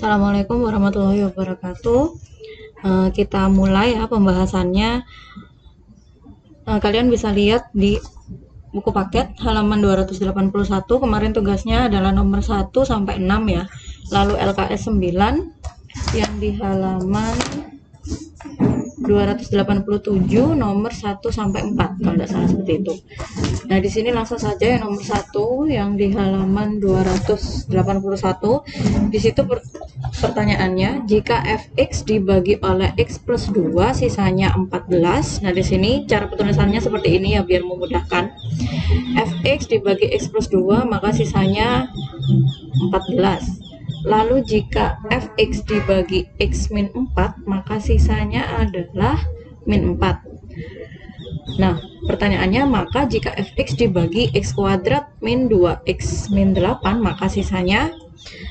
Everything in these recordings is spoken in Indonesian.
Assalamualaikum warahmatullahi wabarakatuh. Kita mulai ya pembahasannya. Kalian bisa lihat di buku paket halaman 281. Kemarin tugasnya adalah nomor 1 sampai 6 ya. Lalu LKS 9 yang di halaman 287 nomor 1 sampai 4 kalau tidak salah seperti itu. Nah, di sini langsung saja yang nomor 1 yang di halaman 281. Di situ pertanyaannya, jika fx dibagi oleh x plus 2 sisanya 14. Nah, di sini cara penulisannya seperti ini ya biar memudahkan. Fx dibagi x plus 2 maka sisanya 14. Lalu jika fx dibagi x min 4 maka sisanya adalah min 4. Nah, pertanyaannya, maka jika fx dibagi x kuadrat min 2x min 8 maka sisanya.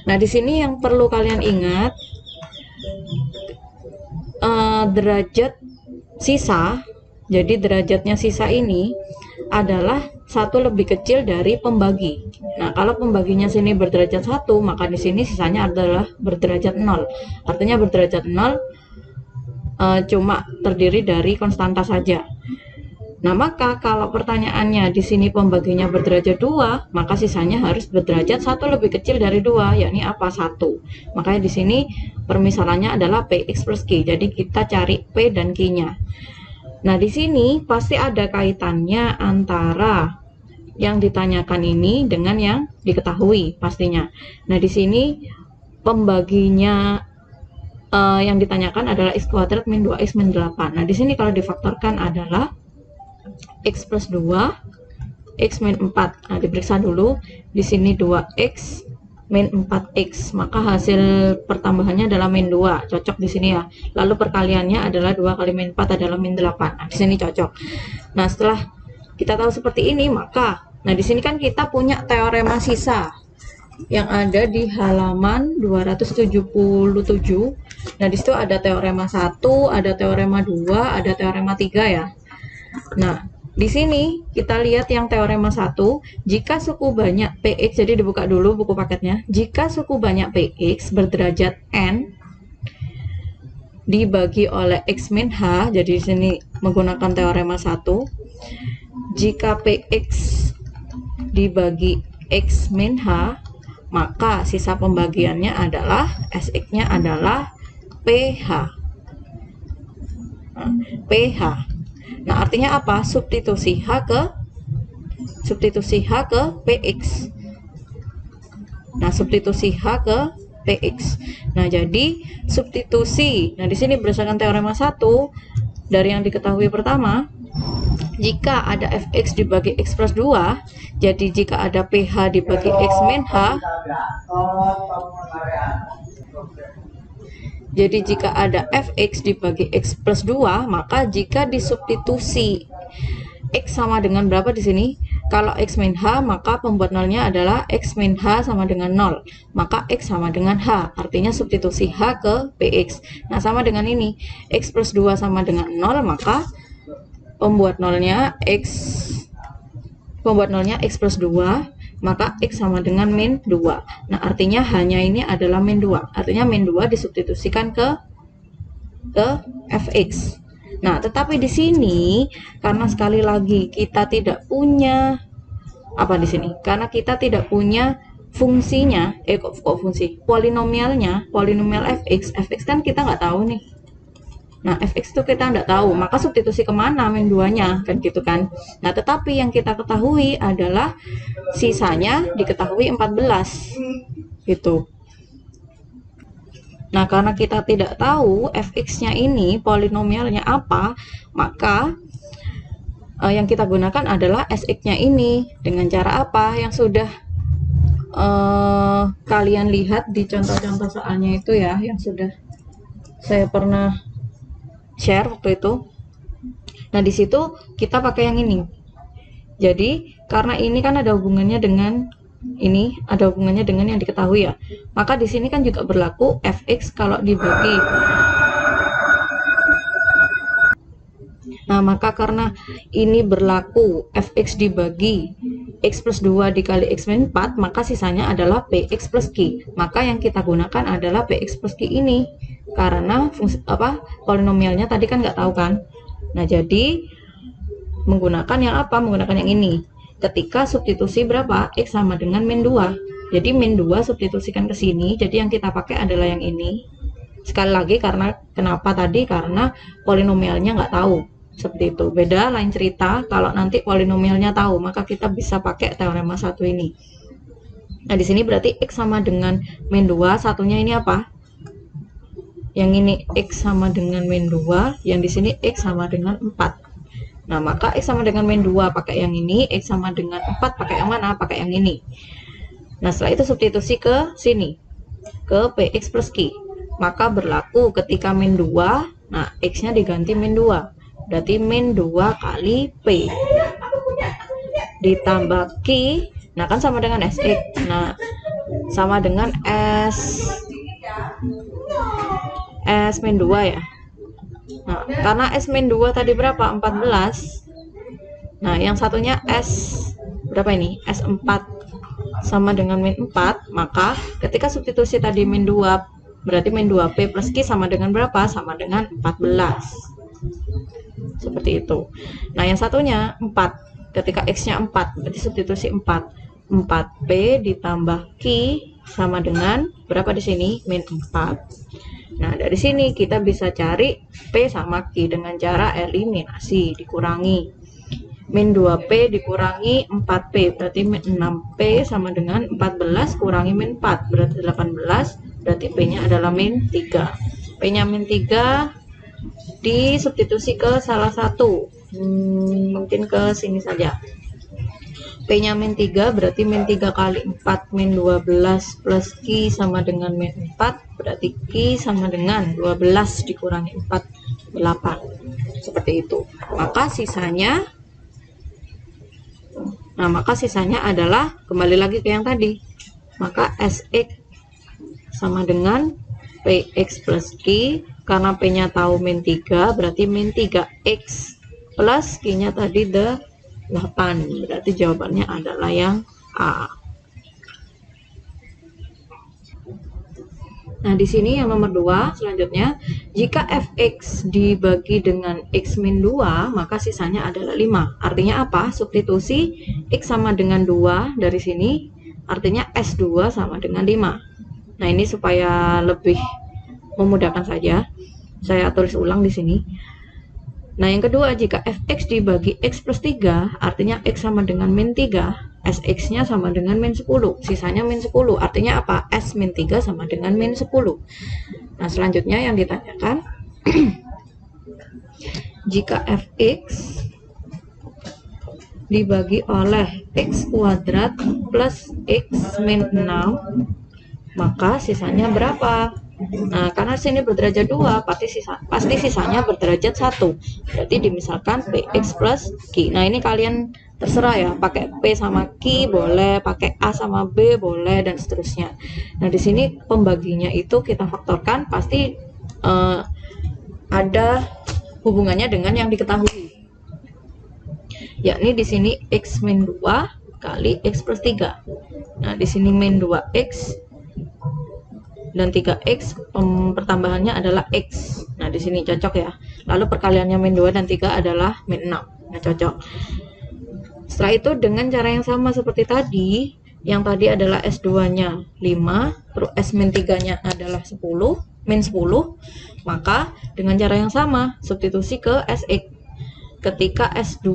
Nah, di sini yang perlu kalian ingat, derajat sisa. Jadi derajatnya sisa ini adalah satu lebih kecil dari pembagi. Nah, kalau pembaginya sini berderajat 1, maka di sini sisanya adalah berderajat 0. Artinya berderajat 0 cuma terdiri dari konstanta saja. Nah, maka kalau pertanyaannya di sini pembaginya berderajat 2, maka sisanya harus berderajat 1 lebih kecil dari 2, yakni apa? 1. Makanya di sini permisalannya adalah Px plus Q. Jadi kita cari P dan Q-nya. Nah, di sini pasti ada kaitannya antara yang ditanyakan ini dengan yang diketahui pastinya. Nah, di sini pembaginya yang ditanyakan adalah x kuadrat min 2x min 8. Nah, di sini kalau difaktorkan adalah x plus 2 x min 4. Nah, diperiksa dulu di sini 2x min 4x, maka hasil pertambahannya adalah min 2, cocok di sini ya. Lalu perkaliannya adalah 2 kali min 4 adalah min 8. Nah, di sini cocok. Nah, setelah kita tahu seperti ini, maka di sini kan kita punya teorema sisa yang ada di halaman 277. Nah, di situ ada teorema 1, ada teorema 2, ada teorema 3 ya. Nah, di sini kita lihat yang teorema 1, jika suku banyak Px, jadi dibuka dulu buku paketnya. Jika suku banyak Px berderajat n dibagi oleh x min h, jadi di sini menggunakan teorema 1. Jika Px dibagi x min h, maka sisa pembagiannya adalah Sx-nya adalah PH. PH. Nah, artinya apa? Substitusi H ke Px. Nah, substitusi H ke Px. Nah, jadi substitusi. Nah, di sini berdasarkan teorema 1 dari yang diketahui pertama, jika ada fx dibagi x plus 2, jadi jika ada ph dibagi x min h, jadi jika ada fx dibagi x plus 2, maka jika disubstitusi x sama dengan berapa di sini? Kalau x min h, maka pembuat nolnya adalah x min h sama dengan 0. Maka x sama dengan h, artinya substitusi h ke px. Nah, sama dengan ini, x plus 2 sama dengan 0, maka pembuat nolnya x plus 2, maka x sama dengan min 2. Nah, artinya hanya ini adalah min 2. Artinya min 2 disubstitusikan ke fx. Nah, tetapi di sini karena sekali lagi kita tidak punya apa di sini? Karena kita tidak punya fungsinya, polinomialnya, polinomial fx kan kita nggak tahu nih. Nah, fx itu kita nggak tahu, maka substitusi kemana min 2-nya, kan gitu kan. Nah, tetapi yang kita ketahui adalah sisanya diketahui 14, gitu. Nah, karena kita tidak tahu fx-nya ini polinomialnya apa, maka yang kita gunakan adalah Sx-nya ini. Dengan cara apa? Yang sudah kalian lihat di contoh-contoh soalnya itu ya, yang sudah saya pernah share waktu itu. Nah, di situ kita pakai yang ini. Jadi, karena ini kan ada hubungannya dengan ini, ada hubungannya dengan yang diketahui ya. Maka di sini kan juga berlaku fx kalau dibagi. Nah, maka karena ini berlaku fx dibagi X plus 2 dikali X min 4, maka sisanya adalah PX plus Q. Maka yang kita gunakan adalah PX plus Q ini. Karena polinomialnya tadi kan nggak tahu kan. Nah, jadi menggunakan yang apa? Menggunakan yang ini. Ketika substitusi berapa? X sama dengan min 2. Jadi min 2 substitusikan ke sini. Jadi yang kita pakai adalah yang ini. Sekali lagi karena kenapa tadi? Karena polinomialnya nggak tahu. Seperti itu. Beda lain cerita kalau nanti polinomialnya tahu, maka kita bisa pakai teorema satu ini. Nah, di sini berarti X sama dengan min 2, satunya ini apa? Yang ini X sama dengan min 2, yang di sini X sama dengan 4. Nah, maka X sama dengan min 2 pakai yang ini, X sama dengan 4 pakai yang mana? Pakai yang ini. Nah, setelah itu substitusi ke sini, ke PX plus Q. Maka berlaku ketika min 2, nah X-nya diganti min 2. Berarti min 2 kali P ditambah Q. Nah, kan sama dengan SX. Nah, sama dengan S min 2 ya. Nah, karena S min 2 tadi berapa? 14. Nah, yang satunya S berapa ini? S4 sama dengan min 4. Maka ketika substitusi tadi min 2, berarti min 2P plus Q sama dengan berapa? Sama dengan 14. Seperti itu. Nah, yang satunya 4. Ketika X-nya 4, berarti substitusi 4. 4P ditambah Q sama dengan berapa di sini? Min 4. Nah, dari sini kita bisa cari P sama Q dengan cara eliminasi, dikurangi. Min 2P dikurangi 4P, berarti min 6P sama dengan 14 kurangi min 4, berarti 18, berarti P-nya adalah min 3. P-nya min 3 disubstitusi ke salah satu, mungkin ke sini saja. P-nya min 3 berarti min 3 kali 4 min 12 plus Q sama dengan min 4, berarti Q sama dengan 12 dikurangi 4, 8. Seperti itu. Maka sisanya adalah kembali lagi ke yang tadi. Maka SX sama dengan PX plus Q. Karena P-nya tahu min 3, berarti min 3X plus Q-nya tadi 8. Berarti jawabannya adalah yang A. Nah, di sini yang nomor 2 selanjutnya, jika fx dibagi dengan x min 2, maka sisanya adalah 5. Artinya apa? Substitusi x sama dengan 2 dari sini, artinya S2 sama dengan 5. Nah, ini supaya lebih memudahkan saja, saya tulis ulang di sini. Nah, yang kedua, jika fx dibagi x plus 3, artinya x sama dengan min 3, Sx-nya sama dengan min 10, sisanya min 10, artinya apa? S min 3 sama dengan min 10. Nah, selanjutnya yang ditanyakan, jika fx dibagi oleh x kuadrat plus x min 6, maka sisanya berapa? Nah, karena sini berderajat 2, pasti sisanya berderajat 1. Berarti dimisalkan Px plus Q. Nah, ini kalian terserah ya, pakai P sama Q boleh, pakai A sama B boleh, dan seterusnya. Nah, di sini pembaginya itu kita faktorkan, pasti ada hubungannya dengan yang diketahui. Yakni di sini X min 2 kali X plus 3. Nah, di sini min 2X dan 3x, pertambahannya adalah x. Nah, di sini cocok ya. Lalu perkaliannya min 2 dan 3 adalah min 6. Nah, cocok. Setelah itu dengan cara yang sama seperti tadi, yang tadi adalah S2-nya 5, terus S min 3-nya adalah 10, min 10, maka dengan cara yang sama, substitusi ke Sx. Ketika S2,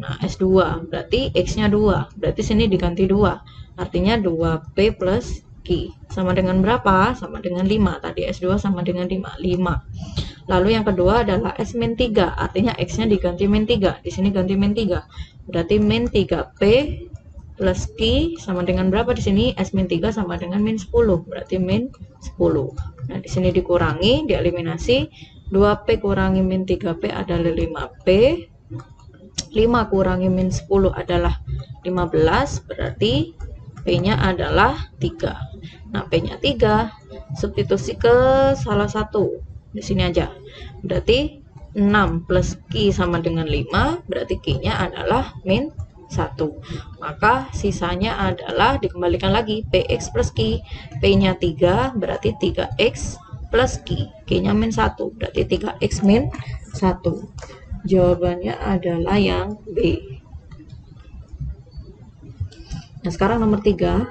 nah S2 berarti X-nya 2, berarti sini diganti 2, artinya 2P plus Q sama dengan berapa? Sama dengan 5. Tadi S2 sama dengan 5. Lalu yang kedua adalah S min 3, artinya X-nya diganti min 3. Di sini ganti min 3. Berarti min 3P plus Q sama dengan berapa di sini? S min 3 sama dengan min 10. Berarti min 10. Nah, di sini dikurangi, dieliminasi. 2P kurangi min 3P adalah 5P. 5 kurangi min 10 adalah 15, berarti P-nya adalah 3. Nah, P-nya 3, substitusi ke salah satu. Di sini aja. Berarti 6 plus Q sama dengan 5, berarti Q-nya adalah min 1. Maka sisanya adalah dikembalikan lagi Px plus Q. P-nya 3 berarti 3x plus Q. Q-nya min 1 berarti 3x min 1. Jawabannya adalah yang B. Nah, sekarang nomor 3.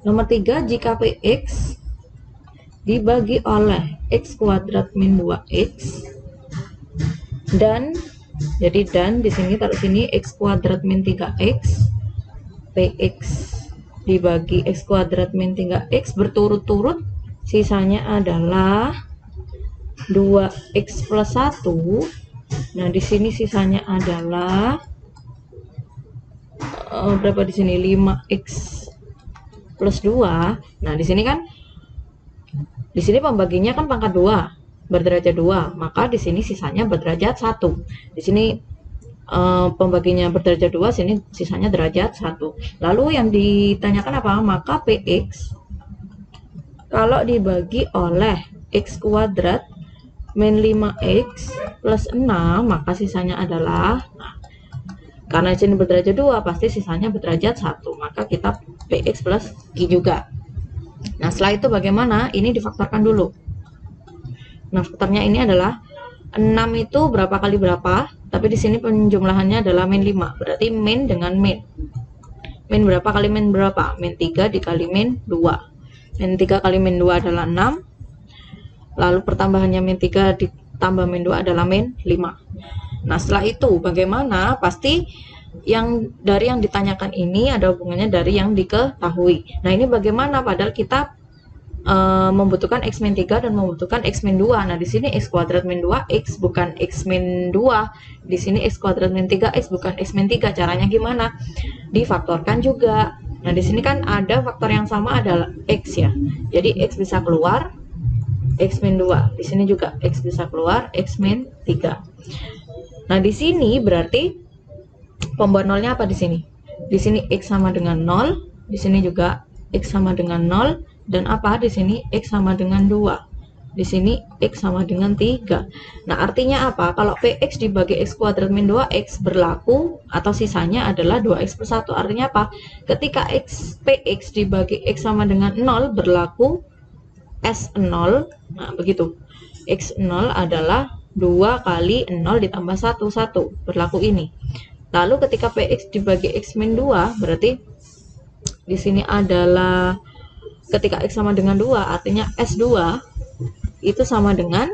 Nomor 3, jika Px dibagi oleh x kuadrat min 2x dan di sini taruh sini x kuadrat min 3x, Px dibagi x kuadrat min 3x berturut-turut, sisanya adalah 2x plus 1. Nah, di sini sisanya adalah berapa di sini? 5x plus 2. Nah, di sini kan pembaginya kan pangkat 2 berderajat 2, maka di sini sisanya berderajat 1. Di sini pembaginya berderajat 2, sini sisanya derajat 1. Lalu yang ditanyakan apa? Maka Px kalau dibagi oleh x kuadrat min 5x plus 6, maka sisanya adalah, karena di sini berderajat 2, pasti sisanya berderajat 1, maka kita Px plus Q juga. Nah, setelah itu bagaimana? Ini difaktorkan dulu. Nah, faktornya ini adalah 6 itu berapa kali berapa, tapi di sini penjumlahannya adalah min 5, berarti min dengan min. Min berapa kali min berapa? Min 3 dikali min 2. Min 3 kali min 2 adalah 6. Lalu pertambahannya min 3 ditambah min 2 adalah min 5. Nah, setelah itu bagaimana? Pasti yang ditanyakan ini ada hubungannya dari yang diketahui. Nah, ini bagaimana? Padahal kita membutuhkan x min 3 dan membutuhkan x min 2. Nah, di sini x kuadrat min 2x bukan x min 2. Di sini x kuadrat min 3x bukan x min 3. Caranya gimana? Difaktorkan juga. Nah, di sini kan ada faktor yang sama adalah x ya. Jadi x bisa keluar, x min 2. Di sini juga x bisa keluar, x min 3. Nah, di sini berarti pembuat nolnya apa di sini? Di sini x sama dengan 0, di sini juga x sama dengan 0, dan apa di sini x sama dengan 2. Di sini x sama dengan 3. Nah, artinya apa? Kalau Px dibagi x kuadrat min 2x berlaku atau sisanya adalah 2x plus 1. Artinya apa? Ketika Px dibagi x sama dengan 0 berlaku S0. Nah, begitu. X0 adalah 2 kali 0 ditambah 1, 1. Berlaku ini. Lalu ketika Px dibagi x min 2, berarti di sini adalah ketika x sama dengan 2, artinya S2 itu sama dengan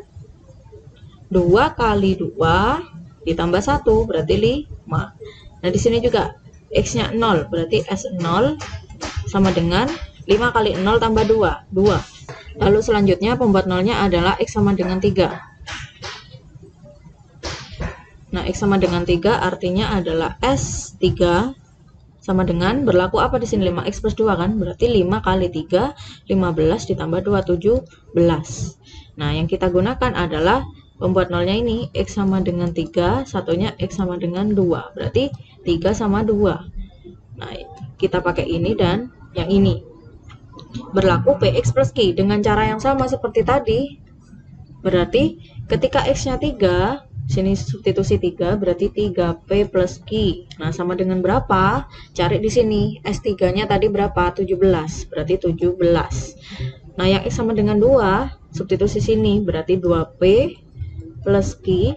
2 kali 2 ditambah 1, berarti 5. Nah, di sini juga x-nya 0, berarti S0 sama dengan 5 kali 0 tambah 2, 2. Lalu selanjutnya pembuat nolnya adalah x sama dengan 3. Nah, x sama dengan 3 artinya adalah S3 sama dengan berlaku apa di sini? 5x plus 2 kan? Berarti 5 kali 3, 15 ditambah 2, 17. Nah, yang kita gunakan adalah pembuat nolnya ini, x sama dengan 3, satunya x sama dengan 2. Berarti 3 sama 2. Nah, kita pakai ini dan yang ini. Berlaku Px plus Q dengan cara yang sama seperti tadi. Berarti ketika x-nya 3, sini substitusi 3, berarti 3P plus Q. Nah, sama dengan berapa? Cari di sini. S3-nya tadi berapa? 17. Berarti 17. Nah, yang X sama dengan 2, substitusi sini. Berarti 2P plus Q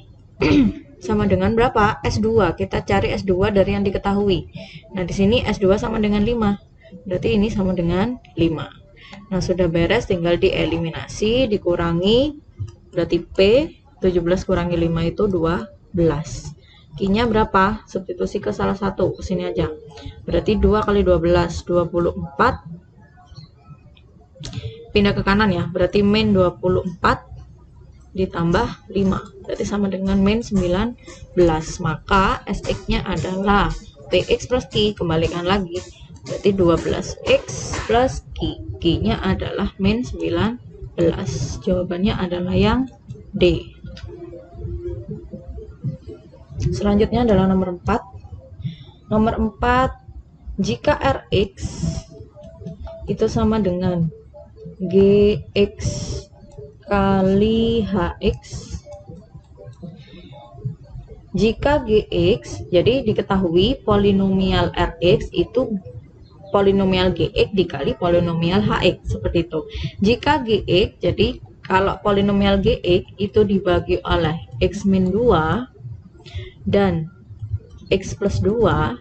sama dengan berapa? S2. Kita cari S2 dari yang diketahui. Nah, di sini S2 sama dengan 5. Berarti ini sama dengan 5. Nah, sudah beres, tinggal dieliminasi, dikurangi. Berarti P 17 kurangi 5 itu 12. Q-nya berapa? Substitusi ke salah satu, ke sini aja. Berarti 2 kali 12, 24. Pindah ke kanan ya, berarti min 24 ditambah 5. Berarti sama dengan min 19. Maka Sx-nya adalah Px plus Q, kembalikan lagi. Berarti 12x plus Q. Q-nya adalah min 19. Jawabannya adalah yang D. Selanjutnya adalah nomor 4. Nomor 4, jika Rx itu sama dengan Gx kali Hx, Jika Gx, jadi diketahui polinomial Rx itu polinomial Gx dikali polinomial Hx, seperti itu. Jika Gx, jadi kalau polinomial Gx itu dibagi oleh x min 2 dan x plus 2,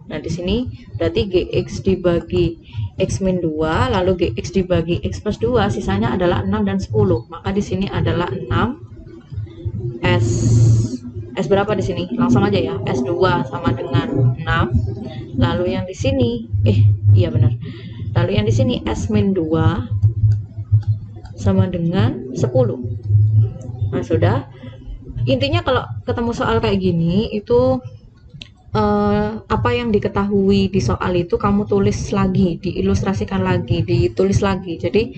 nah di sini berarti Gx dibagi x min 2 lalu Gx dibagi x plus 2, sisanya adalah 6 dan 10. Maka di sini adalah 6 S berapa di sini? Langsung aja ya. S2 sama dengan 6. Lalu yang di sini iya benar. Lalu yang di sini S min 2 sama dengan 10. Nah, sudah. Intinya kalau ketemu soal kayak gini itu apa yang diketahui di soal itu kamu tulis lagi, diilustrasikan lagi, ditulis lagi. Jadi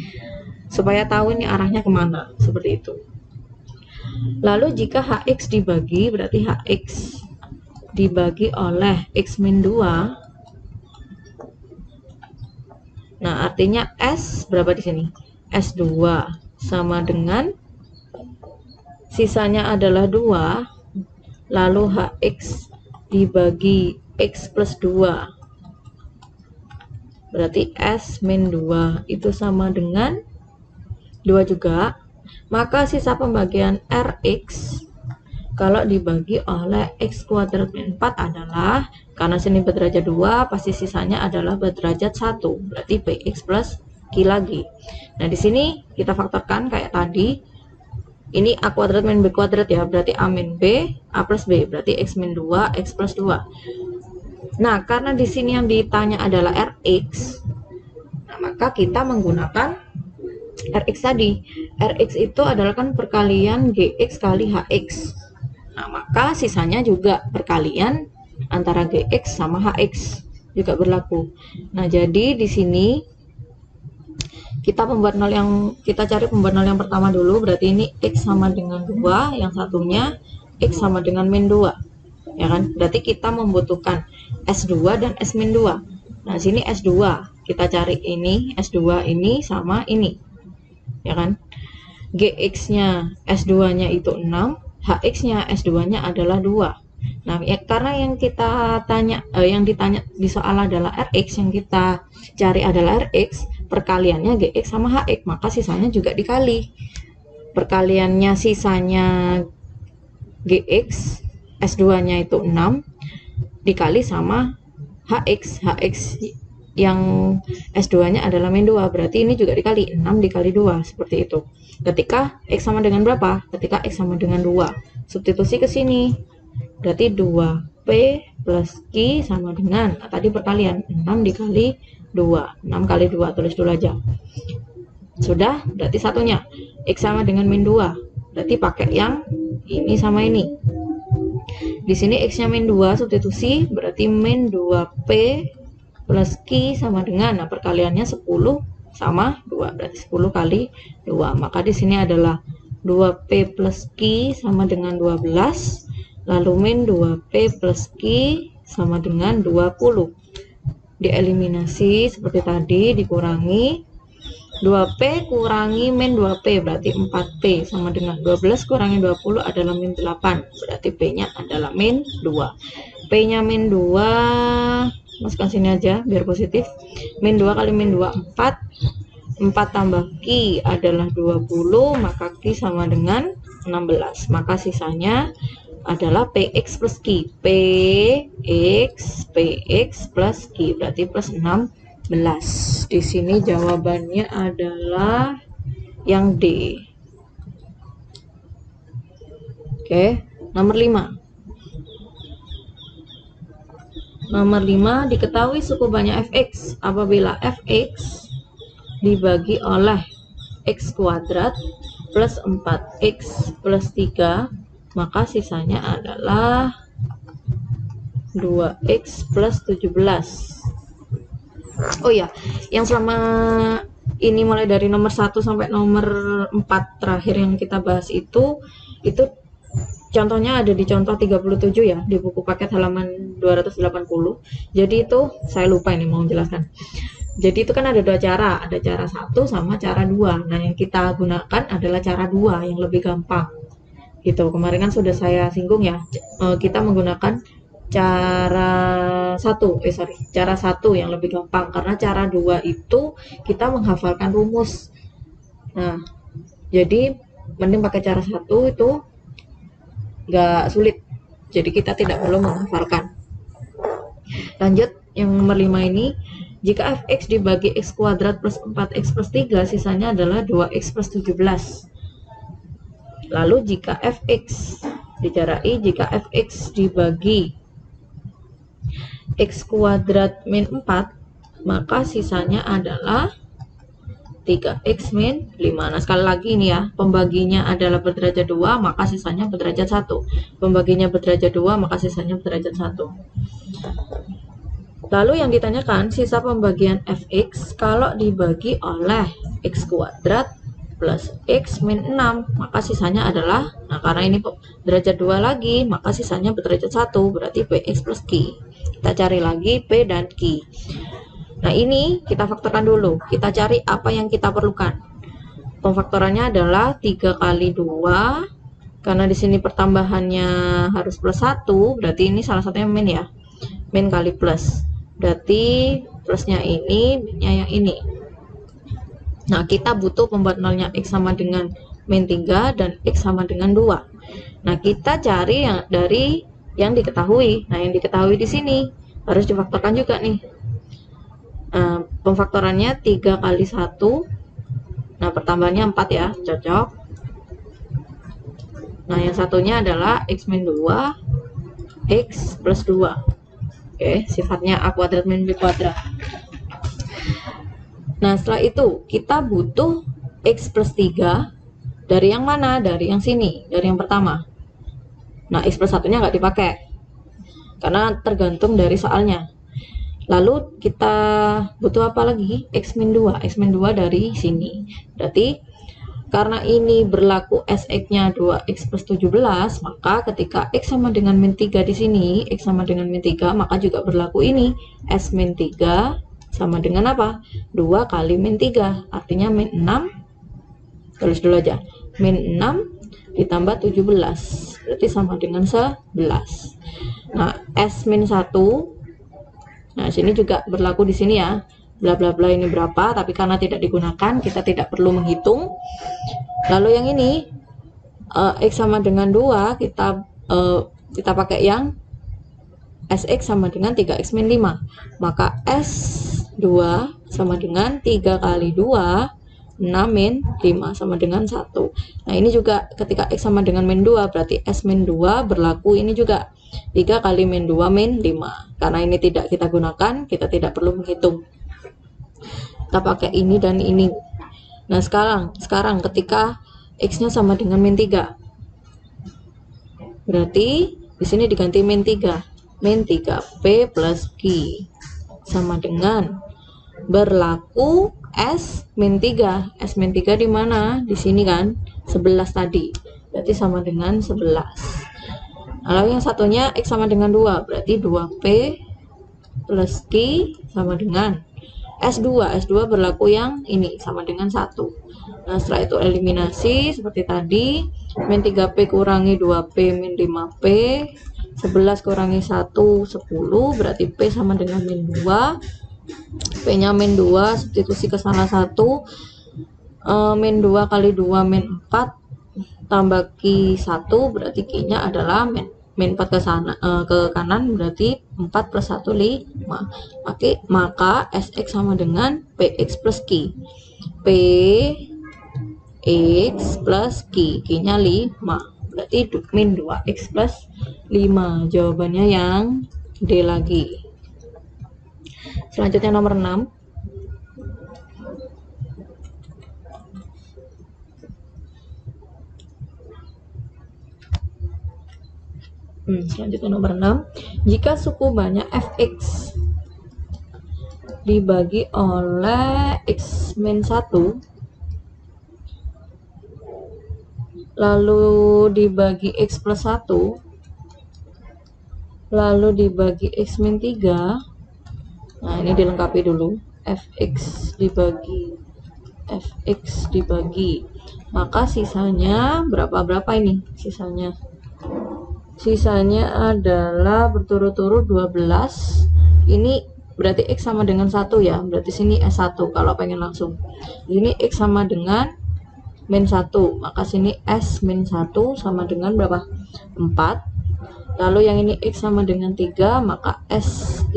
supaya tahu ini arahnya kemana, seperti itu. Lalu jika Hx dibagi, berarti Hx dibagi oleh x min 2. Nah, artinya S berapa di sini? S2 sama dengan sisanya adalah 2, lalu Hx dibagi x plus 2. Berarti S min 2 itu sama dengan 2 juga. Maka sisa pembagian Rx kalau dibagi oleh x kuadrat min 4 adalah, karena sini berderajat 2, pasti sisanya adalah berderajat 1. Berarti Px plus Q lagi. Nah, di sini kita faktorkan kayak tadi. Ini A kuadrat min B kuadrat ya, berarti A min B, A plus B. Berarti x min 2, x plus 2. Nah, karena di sini yang ditanya adalah Rx, nah, maka kita menggunakan Rx tadi. Rx itu adalah kan perkalian Gx kali Hx. Nah, maka sisanya juga perkalian antara Gx sama Hx juga berlaku. Nah, jadi di sini kita cari pembuat nol yang pertama dulu. Berarti ini x sama dengan 2, yang satunya x sama dengan min 2. Ya kan? Berarti kita membutuhkan S2 dan S min 2. Nah, sini S2. Kita cari ini, S2 ini sama ini. Ya kan? Gx-nya S2-nya itu 6, Hx-nya S2-nya adalah 2. Nah, ya, karena yang kita tanya yang ditanya di soal adalah Rx, yang kita cari adalah Rx, perkaliannya Gx sama Hx, maka sisanya juga dikali. Perkaliannya sisanya Gx, S2-nya itu 6 dikali sama Hx. Hx yang S2-nya adalah min 2, berarti ini juga dikali 6 dikali 2, seperti itu. Ketika X sama dengan berapa? Ketika X sama dengan 2, substitusi ke sini, berarti 2P plus Q sama dengan, nah, tadi perkalian 6 dikali 2, 6 kali 2, tulis dulu aja. Sudah, berarti satunya X sama dengan min 2, berarti pakai yang ini sama ini. Di sini X-nya min 2, substitusi, berarti min 2P plus Q sama dengan, nah perkaliannya 10 sama 2, berarti 10 kali 2. Maka di sini adalah 2P plus Q sama dengan 12, lalu min 2P plus Q sama dengan 20. Dieliminasi seperti tadi, dikurangi 2P kurangi min 2P, berarti 4P sama dengan 12 kurangi 20 adalah min 8, berarti P-nya adalah min 2. P-nya min 2, masukkan sini aja biar positif. Min 2 kali min 2, 4 tambah Q adalah 20, maka Q sama dengan 16. Maka sisanya adalah Px plus Q. Px plus Q, berarti plus 16. Di sini jawabannya adalah yang D. Oke, nomor 5. Nomor 5, diketahui suku banyak fx apabila fx dibagi oleh x kuadrat plus 4x plus 3, maka sisanya adalah 2x plus 17. Oh ya, yang selama ini mulai dari nomor 1 sampai nomor 4 terakhir yang kita bahas itu contohnya ada di contoh 37 ya, di buku paket halaman 280. Jadi itu saya lupa ini mau menjelaskan. Jadi itu kan ada dua cara, ada cara 1 sama cara 2. Nah, yang kita gunakan adalah cara 2 yang lebih gampang. gitu. Kemarin kan sudah saya singgung ya, kita menggunakan cara satu yang lebih gampang, karena cara dua itu kita menghafalkan rumus. Nah, jadi mending pakai cara satu, itu nggak sulit, jadi kita tidak perlu menghafalkan. Lanjut yang nomor 5 ini, jika fx dibagi x kuadrat plus 4x plus 3, sisanya adalah 2x plus 17. Lalu jika fx dicarai, jika fx dibagi x kuadrat min 4, maka sisanya adalah 3x min 5. Nah, sekali lagi ini ya, pembaginya adalah berderajat 2, maka sisanya berderajat 1. Pembaginya berderajat 2, maka sisanya berderajat 1. Lalu yang ditanyakan, sisa pembagian fx kalau dibagi oleh x kuadrat plus x min 6, maka sisanya adalah, nah karena ini derajat 2 lagi, maka sisanya berderajat 1, berarti px plus q. Kita cari lagi p dan q. Nah, ini kita faktorkan dulu. Kita cari apa yang kita perlukan. Pemfaktorannya adalah 3 kali 2. Karena di sini pertambahannya harus plus 1, berarti ini salah satunya min ya. Min kali plus. Berarti plusnya ini, minnya yang ini. Nah, kita butuh pembuat nolnya x sama dengan min 3 dan x sama dengan 2. Nah, kita cari yang dari yang diketahui. Nah, yang diketahui di sini harus difaktorkan juga nih. Pemfaktorannya 3 kali 1. Nah, pertambahannya 4 ya, cocok. Nah, yang satunya adalah x min 2, x plus 2. Oke, sifatnya a kuadrat min b kuadrat. Nah, setelah itu kita butuh x plus 3 dari yang mana? Dari yang sini, dari yang pertama. Nah, x plus 1-nya nggak dipakai, karena tergantung dari soalnya. Lalu kita butuh apa lagi? X min 2. X min 2 dari sini. Berarti karena ini berlaku Sx-nya 2x plus 17, maka ketika x sama dengan min 3 di sini, x sama dengan min 3, maka juga berlaku ini. S min 3 sama dengan apa? 2 kali min 3. Artinya min 6. Tulis dulu aja. Min 6 ditambah 17. Berarti sama dengan 11. Nah, S min 1. Nah, sini juga berlaku di sini ya. Bla bla bla ini berapa, tapi karena tidak digunakan, kita tidak perlu menghitung. Lalu yang ini x sama dengan 2, kita pakai yang Sx sama dengan 3x min 5. Maka S2 sama dengan 3 kali 2, 6 min 5 sama dengan 1. Nah, ini juga ketika x sama dengan min 2, berarti S min 2 berlaku ini juga. 3 kali min 2 min 5. Karena ini tidak kita gunakan, kita tidak perlu menghitung. Kita pakai ini dan ini. Nah, sekarang ketika x-nya sama dengan min 3. Berarti di sini diganti min 3. Min 3p plus q sama dengan berlaku S min 3. S min 3 di mana? Di sini kan, 11 tadi. Berarti sama dengan 11. Lalu yang satunya x sama dengan 2, berarti 2p plus q sama dengan S2. S2 berlaku yang ini, sama dengan 1. Nah, setelah itu eliminasi seperti tadi. Min 3p kurangi 2p min 5p. 11 kurangi 1, 10. Berarti p sama dengan min 2. P-nya min 2, substitusi ke salah satu. Min 2 kali 2 min 4. Tambah Q 1, berarti Q-nya adalah min 4 ke kanan, berarti 4 plus 1, 5. Maka Sx sama dengan Px plus Q. Px plus Q, Q-nya 5. Berarti min 2x plus 5. Jawabannya yang D lagi. Selanjutnya nomor 6. Selanjutnya nomor 6. Jika suku banyak fx dibagi oleh x min 1 lalu dibagi x plus 1 lalu dibagi x min 3. Nah, ini dilengkapi dulu. Fx dibagi Maka sisanya berapa ini? Sisanya adalah berturut-turut 12. Ini berarti X sama dengan 1 ya. Berarti sini S1 kalau pengen langsung. Ini X sama dengan min 1. Maka sini S min 1 sama dengan berapa? 4. Lalu yang ini X sama dengan 3, maka S3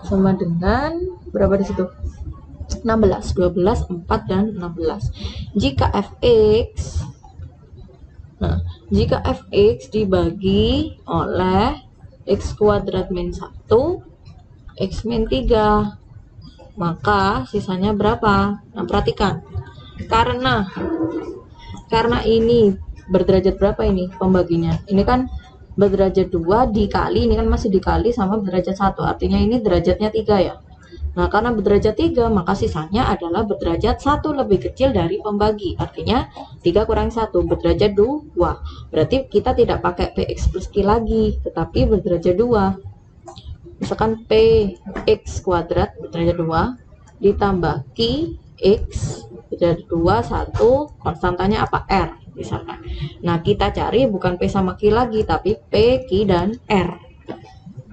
sama dengan berapa di situ? 16, 12, 4, dan 16. Jika fx, nah, jika fx dibagi oleh x kuadrat min 1, x min 3, maka sisanya berapa? Nah, perhatikan. Karena ini berderajat berapa ini pembaginya? Ini kan berderajat 2 dikali, ini kan masih dikali sama berderajat 1. Artinya ini derajatnya 3 ya. Nah, karena berderajat 3, maka sisanya adalah berderajat 1 lebih kecil dari pembagi. Artinya 3 kurang 1 berderajat 2. Berarti kita tidak pakai Px plus Q lagi, tetapi berderajat 2. Misalkan Px kuadrat berderajat 2 ditambah Qx berderajat 2, 1, konstantanya apa? R misalkan. Nah, kita cari bukan P sama Q lagi, tapi P, Q, dan R.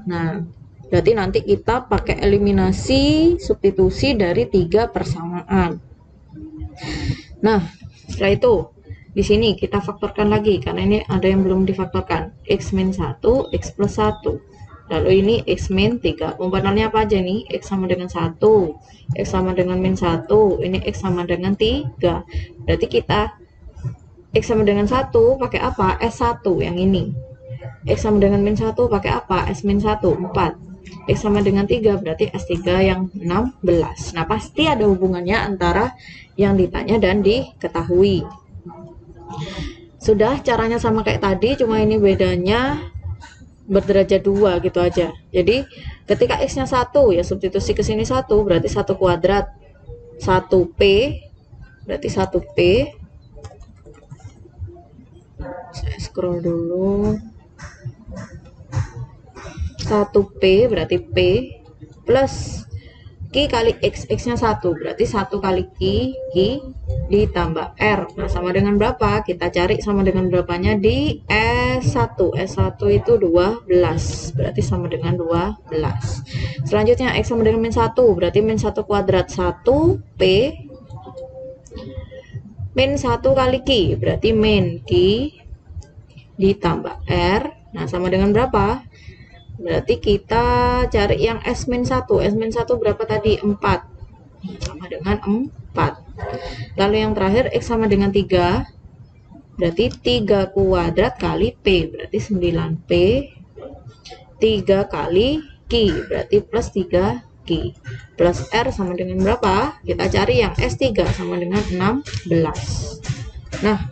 Nah, berarti nanti kita pakai eliminasi substitusi dari 3 persamaan. Nah, setelah itu di sini kita faktorkan lagi karena ini ada yang belum difaktorkan. X min 1, X plus 1. Lalu ini X min 3. Komponennya apa aja nih? X sama dengan 1, X sama dengan min 1, ini X sama dengan 3. Berarti kita X sama dengan 1 pakai apa? S1 yang ini. X sama dengan min 1 pakai apa? S min 1, 4. X sama dengan 3 berarti S3 yang 16. Nah, pasti ada hubungannya antara yang ditanya dan diketahui. Sudah, caranya sama kayak tadi, cuma ini bedanya berderajat 2 gitu aja. Jadi ketika X nya 1 ya substitusi ke sini 1, berarti 1 kuadrat 1P, berarti 1P. Saya scroll dulu. 1P berarti P plus Q kali X, X nya 1 berarti 1 kali Q ditambah R. Nah, sama dengan berapa? Kita cari sama dengan berapanya di S1. S1 itu 12 berarti sama dengan 12. Selanjutnya X sama dengan min 1 berarti min 1 kuadrat 1P min 1 kali Q berarti min Q ditambah R. Nah, sama dengan berapa? Berarti kita cari yang S min 1. S min 1 berapa tadi? 4. Sama dengan 4. Lalu yang terakhir X sama dengan 3. Berarti 3 kuadrat kali P. Berarti 9P. 3 kali Q. Berarti plus 3Q. Plus R sama dengan berapa? Kita cari yang S3 sama dengan 16. Nah,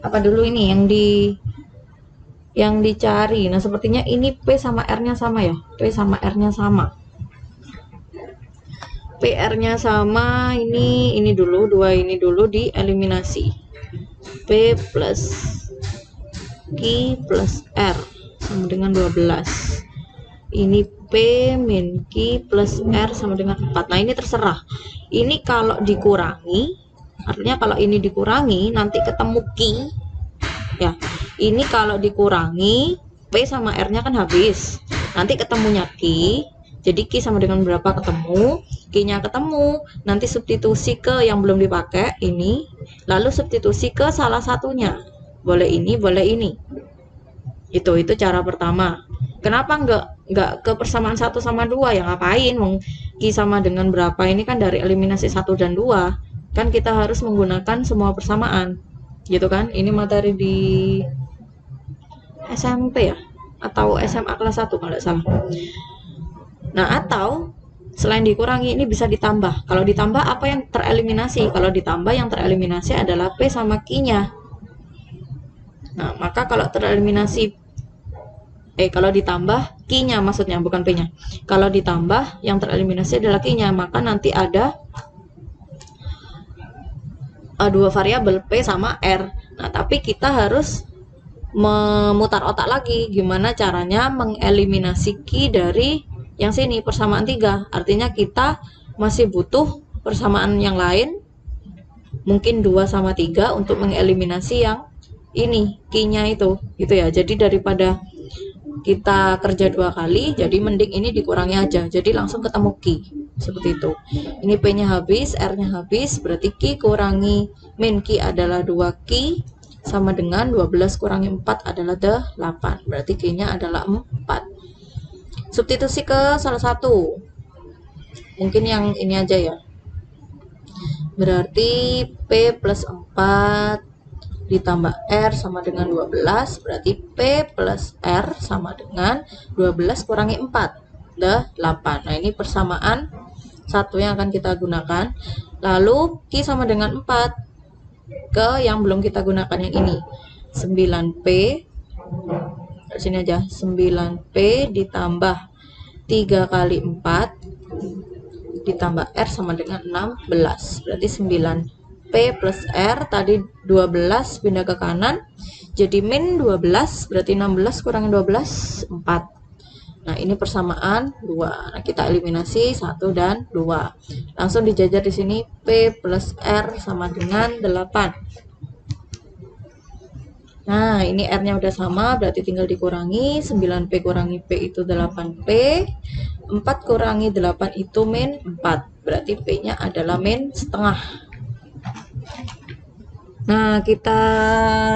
apa dulu ini yang dicari? Nah, sepertinya ini P sama R-nya sama ya. P sama R-nya sama. PR-nya sama, ini dulu, 2 ini dulu dieliminasi. P plus Q plus R sama dengan 12. Ini P min Q plus R sama dengan 4. Nah, ini terserah. Ini kalau dikurangi, artinya kalau ini dikurangi nanti ketemu Q ya. Ini kalau dikurangi P sama R nya kan habis, nanti ketemunya Q, jadi Q sama dengan berapa ketemu, Q nya ketemu, nanti substitusi ke yang belum dipakai ini, lalu substitusi ke salah satunya, boleh ini boleh ini. Itu cara pertama. Kenapa enggak ke persamaan 1 sama 2 ya? Ngapain Q sama dengan berapa ini kan dari eliminasi 1 dan 2 kan kita harus menggunakan semua persamaan gitu kan. Ini materi di SMP ya atau SMA kelas 1 kalau tidak salah. Nah, atau selain dikurangi ini bisa ditambah. Kalau ditambah apa yang tereliminasi? Kalau ditambah yang tereliminasi adalah P sama Q-nya. Nah, maka kalau tereliminasi kalau ditambah Q-nya maksudnya, bukan P-nya. Kalau ditambah yang tereliminasi adalah Q-nya, maka nanti ada dua variabel P sama R. Nah, tapi kita harus memutar otak lagi gimana caranya mengeliminasi Q dari yang sini persamaan 3. Artinya kita masih butuh persamaan yang lain mungkin 2 sama 3 untuk mengeliminasi yang ini Q-nya itu gitu ya. Jadi daripada kita kerja 2 kali, jadi mending ini dikurangi aja, jadi langsung ketemu Q seperti itu. Ini P nya habis, R nya habis, berarti Q kurangi min Q adalah 2Q sama dengan 12 kurangi 4 adalah 8, berarti Q nya adalah 4. Substitusi ke salah satu, mungkin yang ini aja ya, berarti P plus 4 ditambah R sama dengan 12, berarti P plus R sama dengan 12 kurangi 4, 8. Nah, ini persamaan satu yang akan kita gunakan. Lalu Q sama dengan 4 ke yang belum kita gunakan yang ini. 9P, sini aja, 9P ditambah 3 kali 4 ditambah R sama dengan 16, berarti 9P plus R, tadi 12 pindah ke kanan jadi min 12, berarti 16 kurangi 12 4. Nah, ini persamaan 2. Nah, kita eliminasi 1 dan 2. Langsung dijajar di sini P plus R sama dengan 8. Nah, ini R-nya udah sama, berarti tinggal dikurangi. 9P kurangi P itu 8P. 4 kurangi 8 itu min 4. Berarti P-nya adalah min setengah. Nah, kita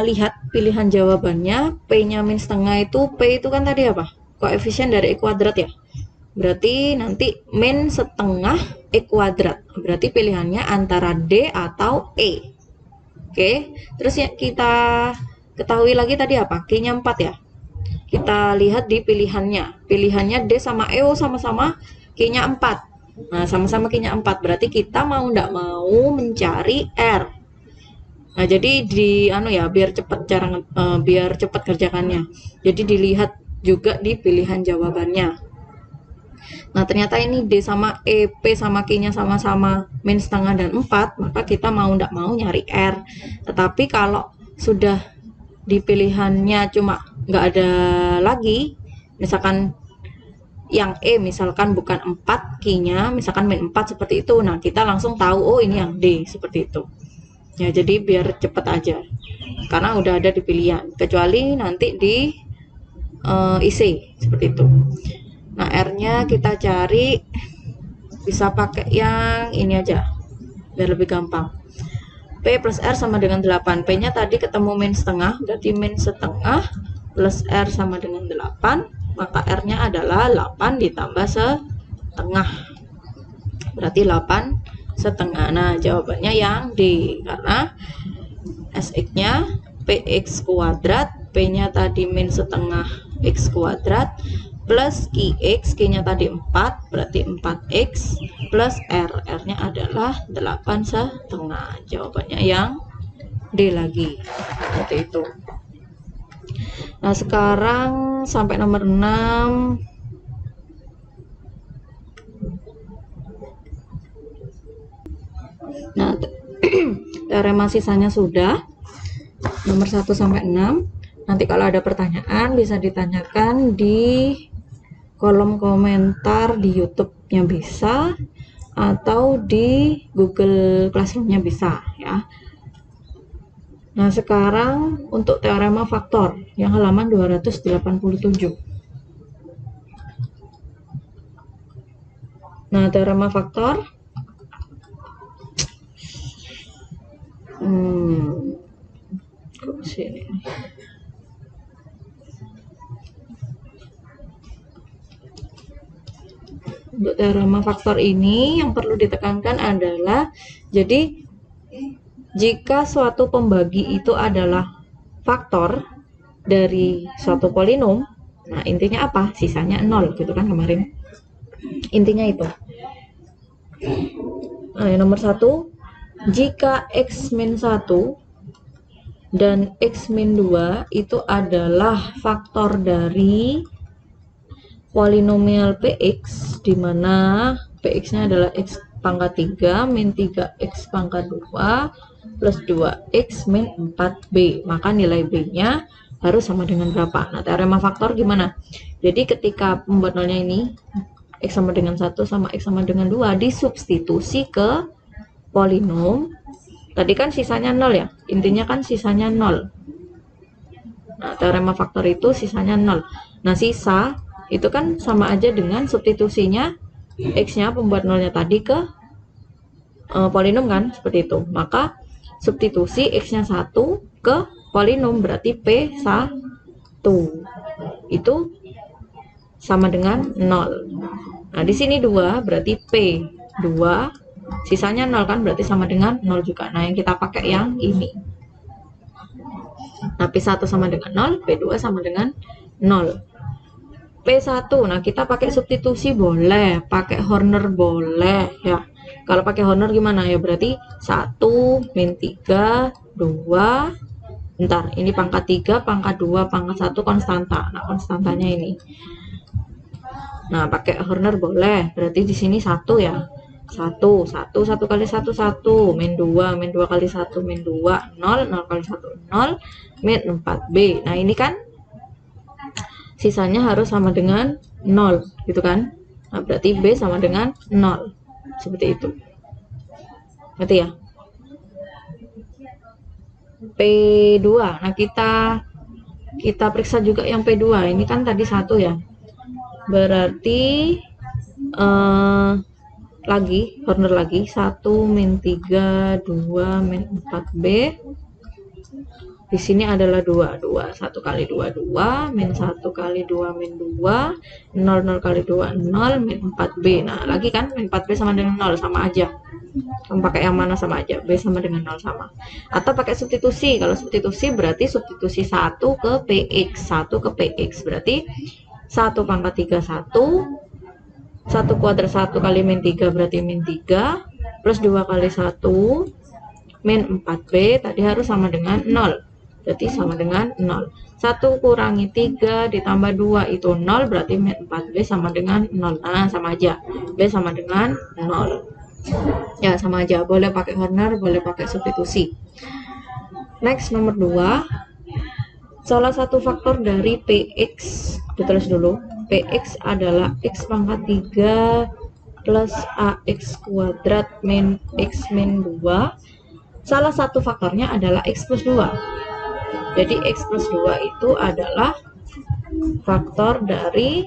lihat pilihan jawabannya. P-nya min setengah itu, P itu kan tadi apa? Koefisien dari E kuadrat ya. Berarti nanti min setengah E kuadrat. Berarti pilihannya antara D atau E. Oke, terus ya kita ketahui lagi tadi apa? Q-nya 4 ya. Kita lihat di pilihannya. Pilihannya D sama E sama-sama Q-nya 4. Nah, sama-sama Q-nya 4. Berarti kita mau nggak mau mencari R. Nah, jadi biar cepat kerjakannya. Jadi dilihat juga di pilihan jawabannya. Nah, ternyata ini D sama E, P sama Q-nya sama-sama min setengah dan 4, maka kita mau nggak mau nyari R. Tetapi kalau sudah di pilihannya cuma nggak ada lagi, misalkan yang E misalkan bukan 4, Q-nya misalkan min 4 seperti itu, nah kita langsung tahu, oh ini yang D, seperti itu. Ya, jadi biar cepet aja, karena udah ada di pilihan, kecuali nanti di IC, seperti itu. Nah, R-nya kita cari, bisa pakai yang ini aja, biar lebih gampang. P plus R sama dengan 8. P-nya tadi ketemu min setengah, berarti min setengah plus R sama dengan 8, maka R-nya adalah 8 ditambah setengah, berarti 8 setengah. Nah, jawabannya yang D, karena SX-nya PX kuadrat, P-nya tadi min setengah X kuadrat, plus QX, Q-nya tadi 4, berarti 4X, plus R, R-nya adalah 8 setengah. Jawabannya yang D lagi, seperti itu. Nah, sekarang sampai nomor 6. Nah, teorema sisanya sudah, nomor 1 sampai 6. Nanti kalau ada pertanyaan bisa ditanyakan di kolom komentar di YouTube-nya bisa, atau di Google Classroom-nya bisa ya. Nah, sekarang untuk teorema faktor yang halaman 287. Nah, teorema faktor sini. Untuk teorema faktor ini yang perlu ditekankan adalah, jadi jika suatu pembagi itu adalah faktor dari suatu polinom, nah intinya apa? Sisanya 0 gitu kan kemarin. Intinya itu. Nah, yang nomor 1, jika X min 1 dan X min 2 itu adalah faktor dari polinomial PX, di mana PX-nya adalah X pangkat 3 min 3X pangkat 2 plus 2X min 4B, maka nilai B-nya harus sama dengan berapa? Nah, teorema faktor gimana? Jadi ketika membuat nolnya ini, X sama dengan 1 sama X sama dengan 2 disubstitusi ke polinom, Tadi kan sisanya 0 ya, intinya kan sisanya 0. Nah, teorema faktor itu sisanya 0. Nah, sisa itu kan sama aja dengan substitusinya X-nya pembuat nolnya tadi ke polinom kan, seperti itu. Maka substitusi X-nya 1 ke polinom berarti P1 itu sama dengan 0. Nah, di sini 2 berarti P2 sisanya 0 kan, berarti sama dengan 0 juga. Nah, yang kita pakai yang ini. Nah, P1 sama dengan 0, P2 sama dengan 0. P1, nah kita pakai substitusi boleh, pakai Horner boleh ya. Kalau pakai Horner gimana ya, berarti 1 min 3, 2, bentar, ini pangkat 3, pangkat 2, pangkat 1 konstanta. Nah, konstantanya ini. Nah, pakai Horner boleh, berarti di sini 1 ya. 1 kali 1 1, min 2 kali 1 min 2 0 kali 1 0 min 4b. Nah, ini kan sisanya harus sama dengan 0 gitu kan. Nah, berarti b sama dengan 0 seperti itu, berarti ya. P2, nah kita periksa juga yang P2. Ini kan tadi 1 ya, berarti lagi Horner lagi 1 min 3, 2 min 4b. Di sini adalah 2 1 kali 2 2 min 1 kali 2 min 2 0 kali 2 0 min 4b. Nah, lagi kan min 4b sama dengan 0, sama aja. Kamu pakai yang mana sama aja, b sama dengan 0 sama. Atau pakai substitusi. Kalau substitusi berarti substitusi 1 ke px, 1 ke px berarti 1 pangkat 3 1 kuadrat 1 kali min 3 berarti min 3 plus 2 kali 1 min 4b tadi harus sama dengan 0, berarti sama dengan 0. 1 kurangi 3 ditambah 2 itu 0, berarti min 4b sama dengan 0. Nah, sama aja, b sama dengan 0 ya, sama aja. Boleh pakai Horner, boleh pakai substitusi. Next, nomor 2, salah satu faktor dari px, ditulis dulu. Px adalah x pangkat 3 plus ax kuadrat min x min 2. Salah satu faktornya adalah x plus 2. Jadi x plus 2 itu adalah faktor dari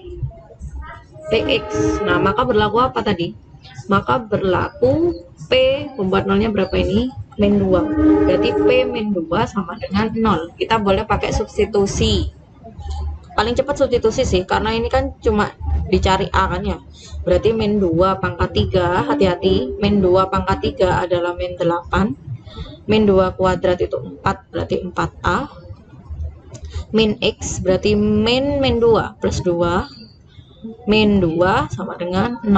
px. Nah, maka berlaku apa tadi? Maka berlaku p pembuat nolnya berapa ini? Min 2. Berarti p min 2 sama dengan 0. Kita boleh pakai substitusi. Paling cepat substitusi sih, karena ini kan cuma dicari A kan ya. Berarti min 2 pangkat 3, hati-hati, min 2 pangkat 3 adalah min 8. Min 2 kuadrat itu 4, berarti 4A. Min x berarti min 2 plus 2. Min 2 sama dengan 0.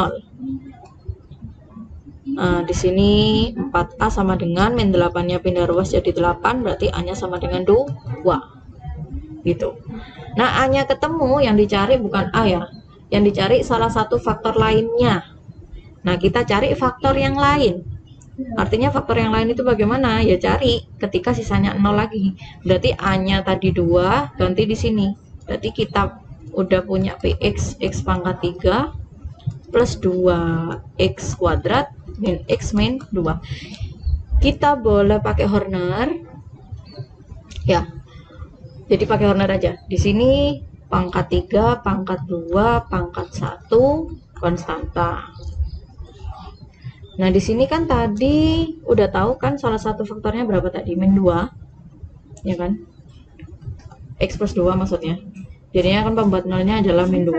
Nah, di sini 4A sama dengan min 8-nya pindah ruas jadi 8, berarti A-nya sama dengan 2. Gitu. Nah, A-nya ketemu, yang dicari bukan A ya. Yang dicari salah satu faktor lainnya. Nah, kita cari faktor yang lain. Artinya faktor yang lain itu bagaimana? Ya cari ketika sisanya 0 lagi. Berarti A-nya tadi 2, ganti di sini. Berarti kita udah punya Px x pangkat 3 plus 2x kuadrat min x min 2. Kita boleh pakai Horner. Ya. Jadi pakai Horner aja. Di sini pangkat 3, pangkat 2, pangkat 1 konstanta. Nah, di sini kan tadi udah tahu kan salah satu faktornya berapa tadi? Min 2. Ya kan? X plus 2 maksudnya. Jadinya kan pembuat nolnya adalah min 2.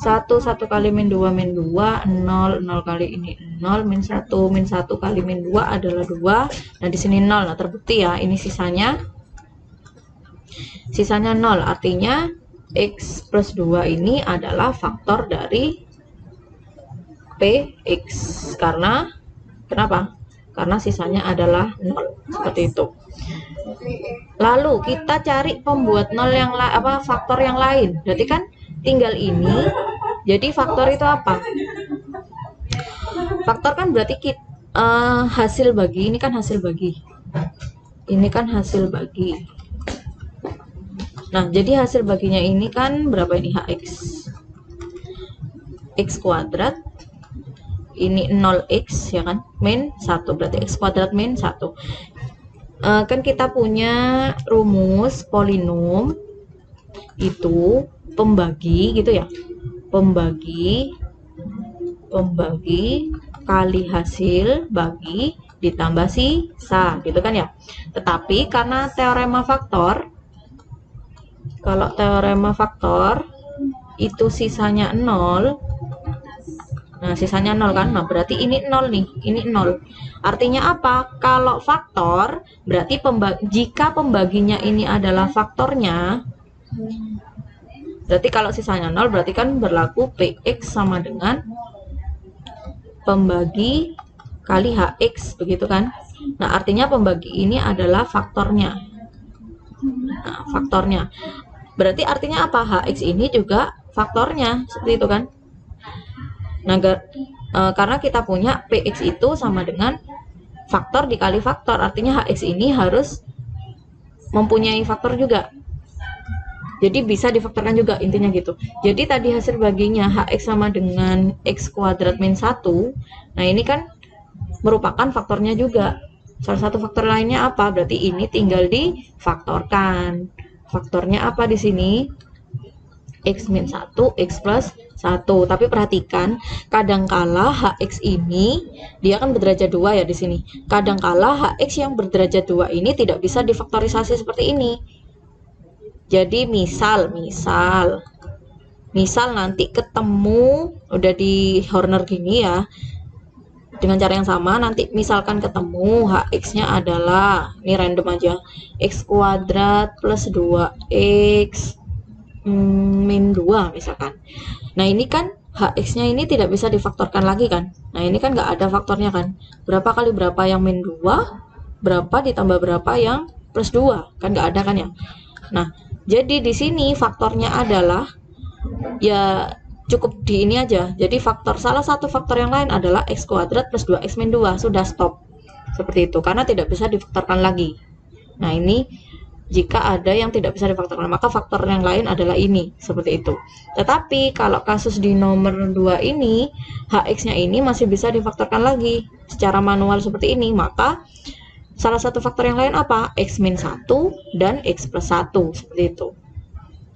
1 kali min 2 min 2, 0 kali ini 0 min 1 kali min 2 adalah 2. Nah, di sini 0. Nah, terbukti ya, ini sisanya 0. Artinya x plus 2 ini adalah faktor dari Px. Karena kenapa? Karena sisanya adalah 0. Seperti itu. Lalu kita cari pembuat nol yang faktor yang lain. Berarti kan tinggal ini. Jadi faktor itu apa? Faktor kan berarti hasil bagi. Ini kan hasil bagi. Ini kan hasil bagi. Nah, jadi hasil baginya ini kan berapa ini? Hx. X kuadrat. ini 0x ya kan, min 1 berarti x kuadrat min 1. Kan kita punya rumus polinom itu pembagi gitu ya, pembagi kali hasil bagi ditambah sisa gitu kan ya. Tetapi karena teorema faktor, kalau teorema faktor itu sisanya 0, nah sisanya 0 kan, nah berarti ini 0 nih, ini 0. Artinya apa? Kalau faktor berarti jika pembaginya ini adalah faktornya, berarti kalau sisanya 0 berarti kan berlaku Px sama dengan pembagi kali Hx, begitu kan. Nah artinya pembagi ini adalah faktornya. Nah faktornya berarti artinya apa? Hx ini juga faktornya, seperti itu kan. Nah karena kita punya Px itu sama dengan faktor dikali faktor, artinya Hx ini harus mempunyai faktor juga, jadi bisa difaktorkan juga, intinya gitu. Jadi tadi hasil baginya Hx sama dengan x kuadrat min 1, nah ini kan merupakan faktornya juga. Salah satu faktor lainnya apa? Berarti ini tinggal difaktorkan. Faktornya apa di sini? X min 1, X plus 1. Tapi perhatikan, kadangkala Hx ini dia kan berderajat 2 ya di sini. Kadangkala Hx yang berderajat 2 ini tidak bisa difaktorisasi seperti ini. Jadi misal nanti ketemu udah di Horner gini ya, dengan cara yang sama, nanti misalkan ketemu Hx-nya adalah, ini random aja, X kuadrat plus 2X min 2 misalkan. Nah ini kan Hx-nya ini tidak bisa difaktorkan lagi kan. Nah ini kan nggak ada faktornya kan. Berapa kali berapa yang min 2, berapa ditambah berapa yang plus 2, kan nggak ada kan ya. Nah jadi di sini faktornya adalah, ya cukup di ini aja. Jadi salah satu faktor yang lain adalah x kuadrat plus 2x min 2. Sudah, stop. Seperti itu, karena tidak bisa difaktorkan lagi. Nah ini jika ada yang tidak bisa difaktorkan, maka faktor yang lain adalah ini, seperti itu. Tetapi kalau kasus di nomor 2 ini, Hx-nya ini masih bisa difaktorkan lagi secara manual seperti ini, maka salah satu faktor yang lain apa? X min 1 dan X plus 1, seperti itu.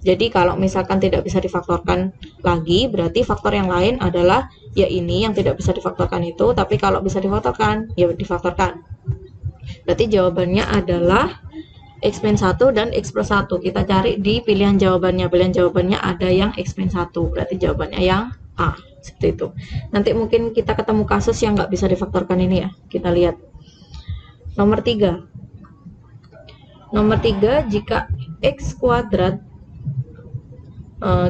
Jadi kalau misalkan tidak bisa difaktorkan lagi, berarti faktor yang lain adalah ya ini yang tidak bisa difaktorkan itu, tapi kalau bisa difaktorkan, ya difaktorkan. Berarti jawabannya adalah X min 1 dan X plus 1. Kita cari di pilihan jawabannya. Pilihan jawabannya ada yang X min 1, berarti jawabannya yang A, seperti itu. Nanti mungkin kita ketemu kasus yang nggak bisa difaktorkan ini ya, kita lihat. Nomor 3. Nomor 3, jika X kuadrat,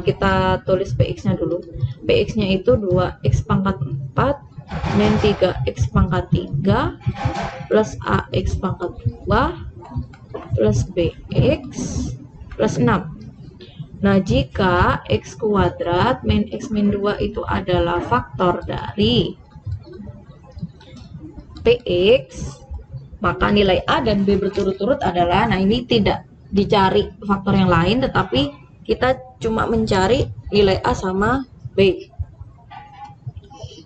kita tulis Px-nya dulu. Px-nya itu 2x pangkat 4 min 3x pangkat 3 plus ax pangkat 2 plus bx plus 6. Nah, jika x kuadrat min x min 2 itu adalah faktor dari Px, maka nilai A dan B berturut-turut adalah, nah ini tidak dicari faktor yang lain, tetapi kita cuma mencari nilai A sama B.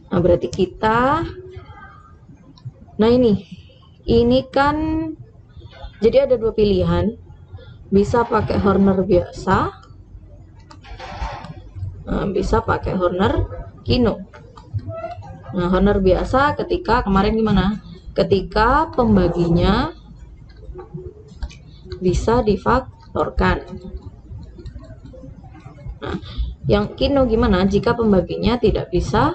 Nah berarti kita, nah ini kan, jadi ada dua pilihan, bisa pakai Horner biasa, bisa pakai Horner Kino. Nah Horner biasa ketika kemarin gimana? Ketika pembaginya bisa difaktorkan. Nah, yang Kino gimana jika pembaginya tidak bisa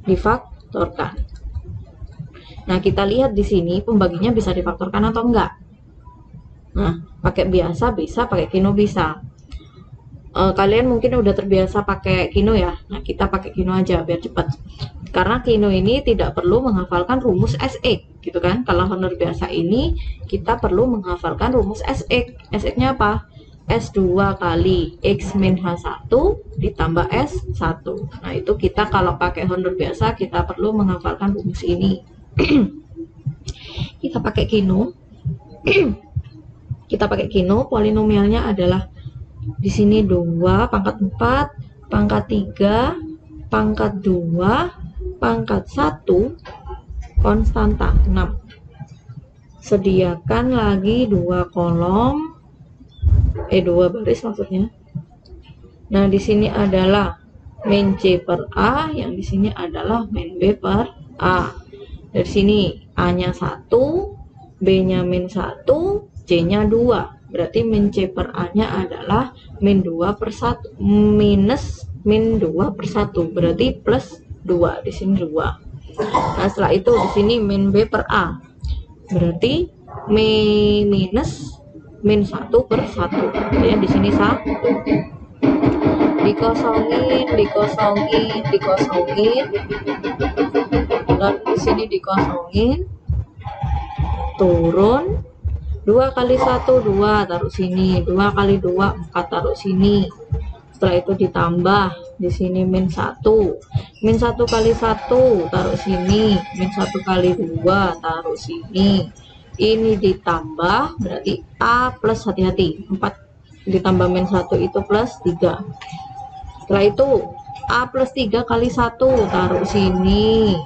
difaktorkan? Nah, kita lihat di sini pembaginya bisa difaktorkan atau enggak. Nah, pakai biasa bisa, pakai Kino bisa. Kalian mungkin udah terbiasa pakai Kino ya. Nah, kita pakai Kino aja biar cepat. Karena Kino ini tidak perlu menghafalkan rumus SX, gitu kan. Kalau Horner biasa ini kita perlu menghafalkan rumus SX. SX-nya apa? S2 kali X min H1 ditambah S1. Nah, itu kita kalau pakai Horner biasa kita perlu menghafalkan rumus ini. Kita pakai Kino. Kita pakai Kino, polinomialnya adalah di sini 2 pangkat 4 pangkat 3 pangkat 2 pangkat 1 konstanta 6. Sediakan lagi 2 kolom, 2 baris maksudnya. Nah, di sini adalah min C per A, yang di sini adalah min B per A. Dari sini A-nya 1, B-nya min 1, C-nya 2. Berarti min C per A-nya adalah min 2 per 1 minus min 2 per 1. Berarti plus 2, di sini 2. Nah, setelah itu di sini min B per A. Berarti minus min 1 per 1. Ya, di sini 1. Dikosongin, lalu di sini dikosongin, turun, 2 kali 1 2, taruh sini, 2 kali 2 4, taruh sini. Setelah itu ditambah, di sini min 1 kali 1, taruh sini, min 1 kali 2, taruh sini. Ini ditambah, berarti A plus, hati-hati, 4 ditambah min 1 itu plus 3. Setelah itu A plus 3 kali 1, taruh sini,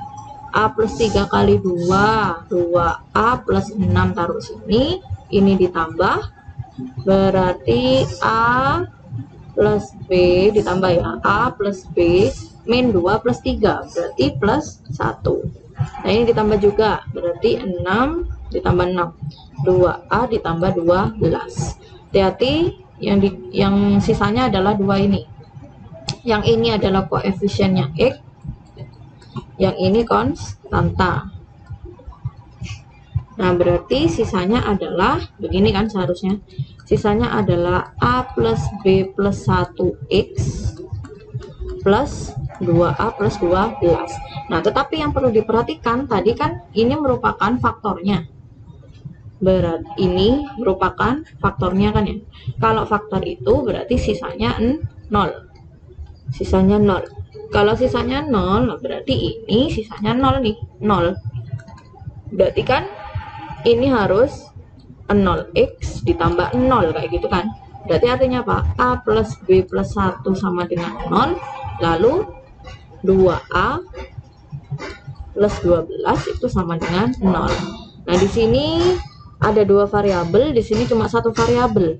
A plus 3 kali 2 2A plus 6, taruh sini. Ini ditambah, berarti A plus B, ditambah ya, A plus B min 2 plus 3, berarti plus 1. Nah, ini ditambah juga, berarti 6 ditambah 6, 2A ditambah 12. Hati-hati, yang sisanya adalah 2 ini. Yang ini adalah koefisiennya X, yang ini konstanta. Nah, berarti sisanya adalah begini kan seharusnya. Sisanya adalah A plus B plus 1X plus 2A plus 12. Nah, tetapi yang perlu diperhatikan tadi kan ini merupakan faktornya. Berarti ini merupakan faktornya kan ya. Kalau faktor itu berarti sisanya 0. Sisanya 0. Kalau sisanya 0, berarti ini sisanya 0 nih, 0. Berarti kan ini harus 0x ditambah 0 kayak gitu kan. Berarti artinya apa? A plus B plus 1 sama dengan 0, lalu 2A plus 12 itu sama dengan 0. Nah, di sini ada 2 variabel, di sini cuma 1 variabel.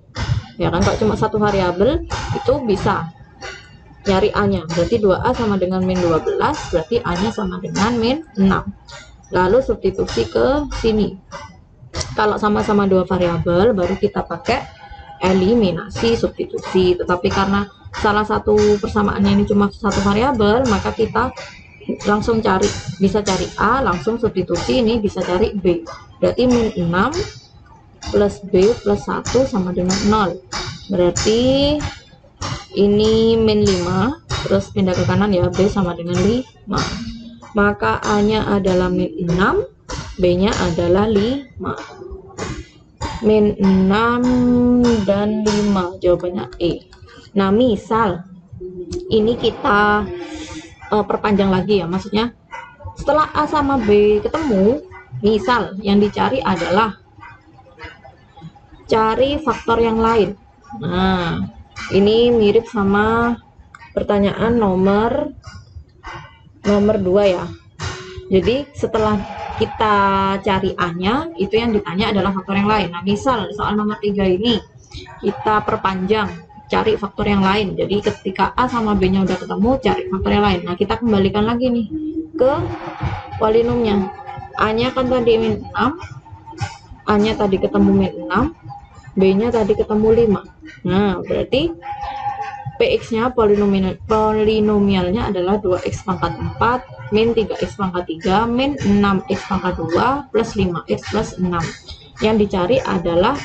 Ya kan, kalau cuma 1 variabel itu bisa nyari A-nya. Berarti 2A sama dengan min 12, berarti A-nya sama dengan min 6. Lalu substitusi ke sini. Kalau sama-sama 2 variabel, baru kita pakai eliminasi substitusi. Tetapi karena salah satu persamaannya ini cuma 1 variabel, maka kita langsung bisa cari A, langsung substitusi, ini bisa cari B. Berarti min 6 plus B plus 1 sama dengan 0. Berarti ini min 5, terus pindah ke kanan ya, B sama dengan 5. Maka A-nya adalah min 6, B-nya adalah 5. Min 6 dan 5, jawabannya E. Nah, misal ini kita perpanjang lagi ya, maksudnya setelah A sama B ketemu, misal yang dicari adalah cari faktor yang lain. Nah, ini mirip sama pertanyaan nomor 2 ya. Jadi setelah kita cari A-nya, itu yang ditanya adalah faktor yang lain. Nah, misal soal nomor 3 ini kita perpanjang, cari faktor yang lain. Jadi ketika A sama B-nya udah ketemu, cari faktor yang lain. Nah, kita kembalikan lagi nih ke polinomnya. A-nya kan tadi min 6, A-nya tadi ketemu min 6, B-nya tadi ketemu 5. Nah, berarti PX-nya polinomialnya adalah 2x pangkat 4 min 3x pangkat 3 min 6x pangkat 2 plus 5x plus 6. Yang dicari adalah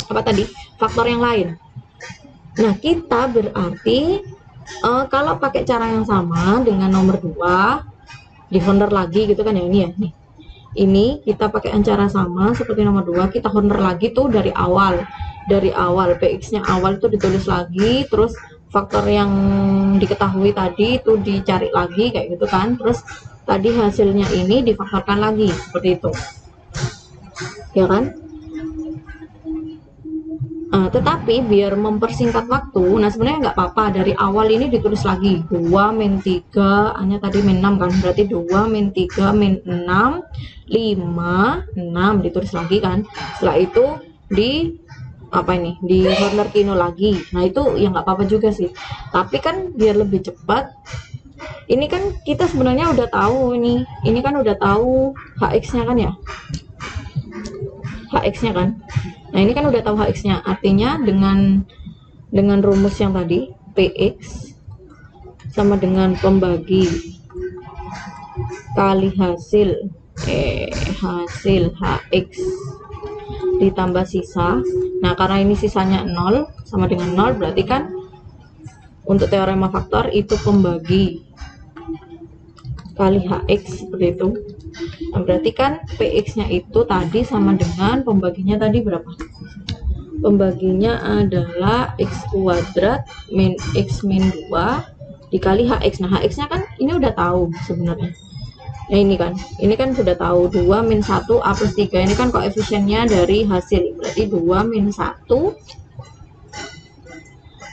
apa tadi? Faktor yang lain. Nah, kita berarti kalau pakai cara yang sama dengan nomor 2, di honor lagi gitu kan ya, ini ya. Nih. Ini kita pakai cara sama seperti nomor 2, kita honor lagi tuh dari awal. Dari awal PX-nya awal itu ditulis lagi, terus faktor yang diketahui tadi itu dicari lagi kayak gitu kan. Terus tadi hasilnya ini difaktorkan lagi seperti itu. Ya kan? Tetapi biar mempersingkat waktu, nah sebenarnya nggak apa-apa dari awal ini ditulis lagi 2 min 3, hanya tadi min 6 kan, berarti 2 min 3 min 6, 5, 6 ditulis lagi kan. Setelah itu di apa ini, di Horner Kino lagi. Nah itu ya nggak apa-apa juga sih, tapi kan biar lebih cepat, ini kan kita sebenarnya udah tahu ini kan udah tahu HX nya kan ya, HX nya kan. Nah ini kan udah tahu HX nya, artinya dengan rumus yang tadi PX sama dengan pembagi kali hasil hasil HX ditambah sisa. Nah karena ini sisanya 0 sama dengan 0, berarti kan untuk teorema faktor itu pembagi kali HX seperti itu. Nah, berarti kan PX nya itu tadi sama dengan pembaginya tadi berapa? Pembaginya adalah X kuadrat min X min 2 dikali HX. Nah HX nya kan ini udah tahu sebenarnya. Nah ini kan sudah tahu 2 min 1 A plus 3, ini kan koefisiennya dari hasil, berarti 2 min 1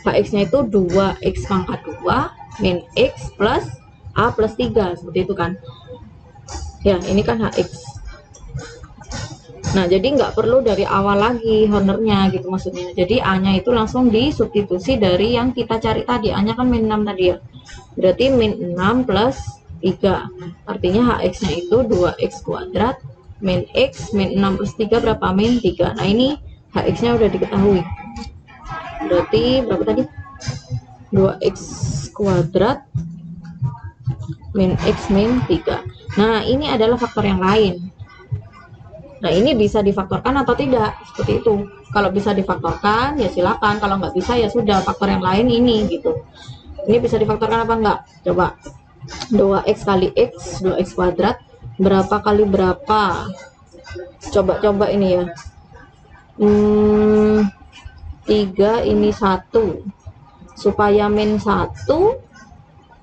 HX nya itu 2X pangkat 2 min X plus A plus 3, seperti itu kan ya. Ini kan HX. Nah jadi nggak perlu dari awal lagi Hornernya gitu maksudnya, jadi A nya itu langsung disubstitusi dari yang kita cari tadi. A nya kan min 6 tadi ya, berarti min 6 plus 3, artinya HX nya itu 2X kuadrat min X min 6 plus 3 berapa? Min 3. Nah ini HX nya udah diketahui, berarti berapa tadi? 2X kuadrat min X min 3. Nah ini adalah faktor yang lain. Nah ini bisa difaktorkan atau tidak, seperti itu. Kalau bisa difaktorkan ya silakan, kalau nggak bisa ya sudah, faktor yang lain ini gitu. Ini bisa difaktorkan apa enggak? Coba 2X kali X, 2X kuadrat berapa kali berapa? Coba ini ya, 3 ini 1, supaya min 1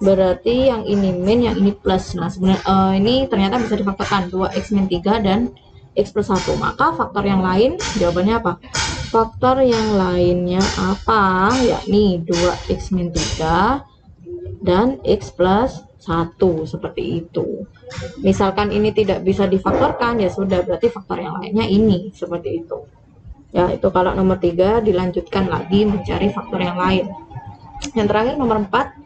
berarti yang ini min, yang ini plus. Nah sebenarnya ini ternyata bisa difaktorkan 2X min 3 dan X plus 1, maka faktor yang lain jawabannya apa? Faktor yang lainnya apa? Yakni 2X min 3 dan X plus 1, seperti itu. Misalkan ini tidak bisa difaktorkan ya sudah, berarti faktor yang lainnya ini, seperti itu ya. Itu kalau nomor 3 dilanjutkan lagi mencari faktor yang lain. Yang terakhir nomor 4,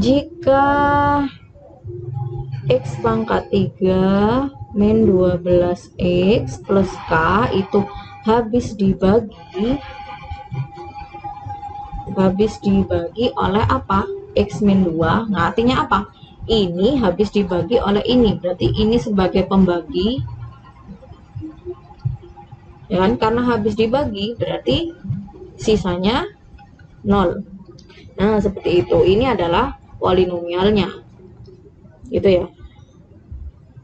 jika X pangkat 3 min 12X plus K itu habis dibagi oleh apa? X min 2. Nah artinya apa? Ini habis dibagi oleh ini, berarti ini sebagai pembagi ya kan, karena habis dibagi berarti sisanya 0. Nah seperti itu. Ini adalah polinomialnya gitu ya.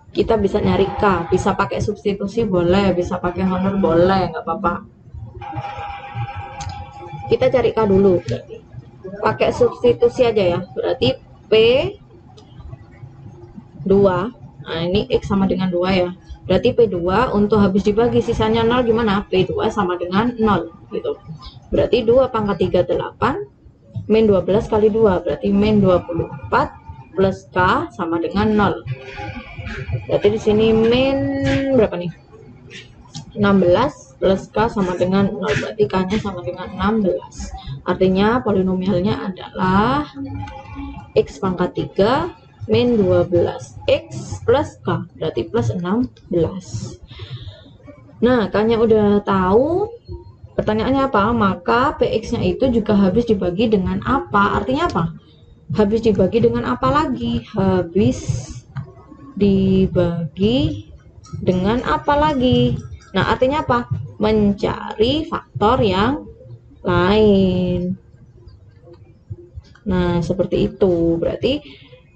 Kita bisa nyari K, bisa pakai substitusi boleh, bisa pakai Horner boleh, nggak apa-apa. Kita cari K dulu, berarti pakai substitusi aja ya, berarti P2, nah ini X sama dengan 2 ya, berarti P2 untuk habis dibagi sisanya 0 gimana? P2 sama dengan 0 gitu, berarti 2 pangkat 3 8 min 12 kali 2 berarti min 24 plus K sama dengan 0. Berarti di sini min berapa nih? 16 plus K sama dengan 0, berarti K-nya sama dengan 16. Artinya polinomialnya adalah X pangkat 3 min 12X plus K, berarti plus 16. Nah, K-nya udah tahu. Pertanyaannya apa? Maka PX-nya itu juga habis dibagi dengan apa? Artinya apa? Habis dibagi dengan apa lagi? Habis dibagi dengan apa lagi? Nah artinya apa? Mencari faktor yang lain. Nah seperti itu. Berarti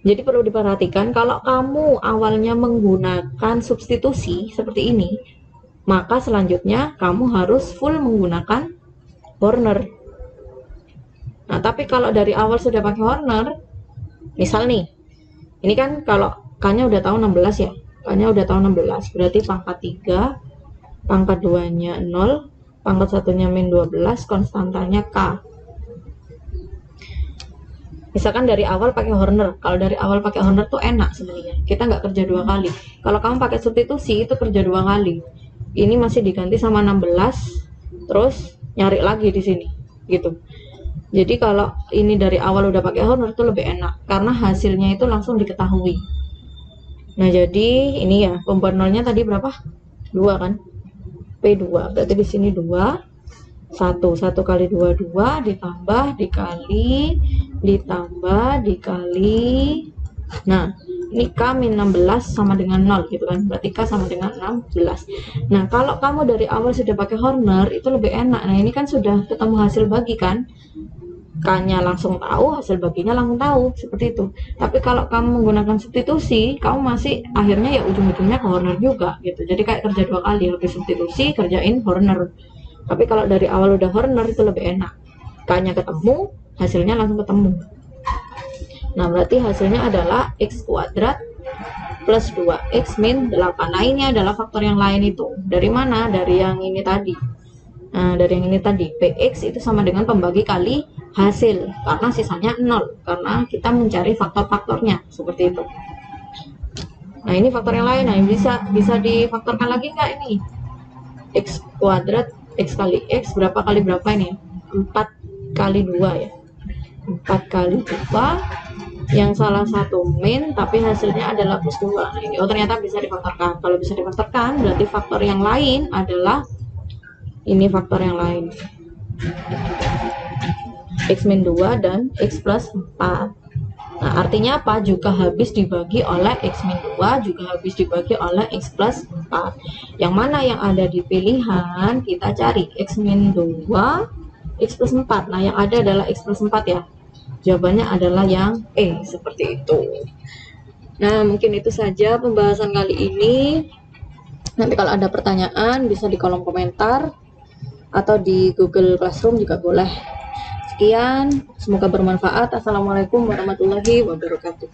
jadi perlu diperhatikan, kalau kamu awalnya menggunakan substitusi seperti ini, maka selanjutnya kamu harus full menggunakan Horner. Nah tapi kalau dari awal sudah pakai Horner, misal nih, ini kan kalau K-nya udah tahu 16 ya, K-nya udah tahu 16, berarti pangkat 3, pangkat 2-nya 0, pangkat satunya min 12, konstantanya K. Misalkan dari awal pakai Horner, kalau dari awal pakai Horner tuh enak sebenarnya, kita nggak kerja 2 kali. Kalau kamu pakai substitusi itu kerja 2 kali. Ini masih diganti sama 16, terus nyari lagi di sini, gitu. Jadi kalau ini dari awal udah pakai Horner itu lebih enak, karena hasilnya itu langsung diketahui. Nah jadi ini ya, pembuat nolnya tadi berapa? 2 kan? P2, berarti di sini 2. 1 kali 2 2, ditambah dikali ditambah dikali, nah ini K min 16 sama dengan 0 gitu kan, berarti K sama dengan 16. Nah kalau kamu dari awal sudah pakai Horner itu lebih enak. Nah ini kan sudah ketemu hasil bagi kan, K nya langsung tahu, hasil baginya langsung tahu, seperti itu. Tapi kalau kamu menggunakan substitusi, kamu masih akhirnya ya ujung-ujungnya ke Horner juga gitu, jadi kayak kerja 2 kali, lebih substitusi kerjain Horner. Tapi kalau dari awal udah Horner itu lebih enak, K nya ketemu, hasilnya langsung ketemu. Nah berarti hasilnya adalah x kuadrat plus 2x min 8. Nah ini adalah faktor yang lain itu. Dari mana? Dari yang ini tadi. Nah dari yang ini tadi, px itu sama dengan pembagi kali hasil, karena sisanya 0, karena kita mencari faktor-faktornya, seperti itu. Nah ini faktor yang lain. Nah yang bisa difaktorkan lagi nggak ini? X kuadrat x kali x berapa kali berapa ini? 4 kali 2 ya. 4 kali 2, yang salah satu min tapi hasilnya adalah plus 2. Nah ini ternyata bisa difaktorkan. Kalau bisa difaktorkan berarti faktor yang lain adalah ini, faktor yang lain, x min 2 dan x plus 4. Nah artinya apa? Juga habis dibagi oleh x min 2, juga habis dibagi oleh x plus 4. Yang mana yang ada di pilihan, kita cari x min 2, x plus 4. Nah yang ada adalah x plus 4 ya. Jawabannya adalah yang E, seperti itu. Nah mungkin itu saja pembahasan kali ini. Nanti kalau ada pertanyaan bisa di kolom komentar atau di Google Classroom juga boleh. Sekian, semoga bermanfaat. Assalamualaikum warahmatullahi wabarakatuh.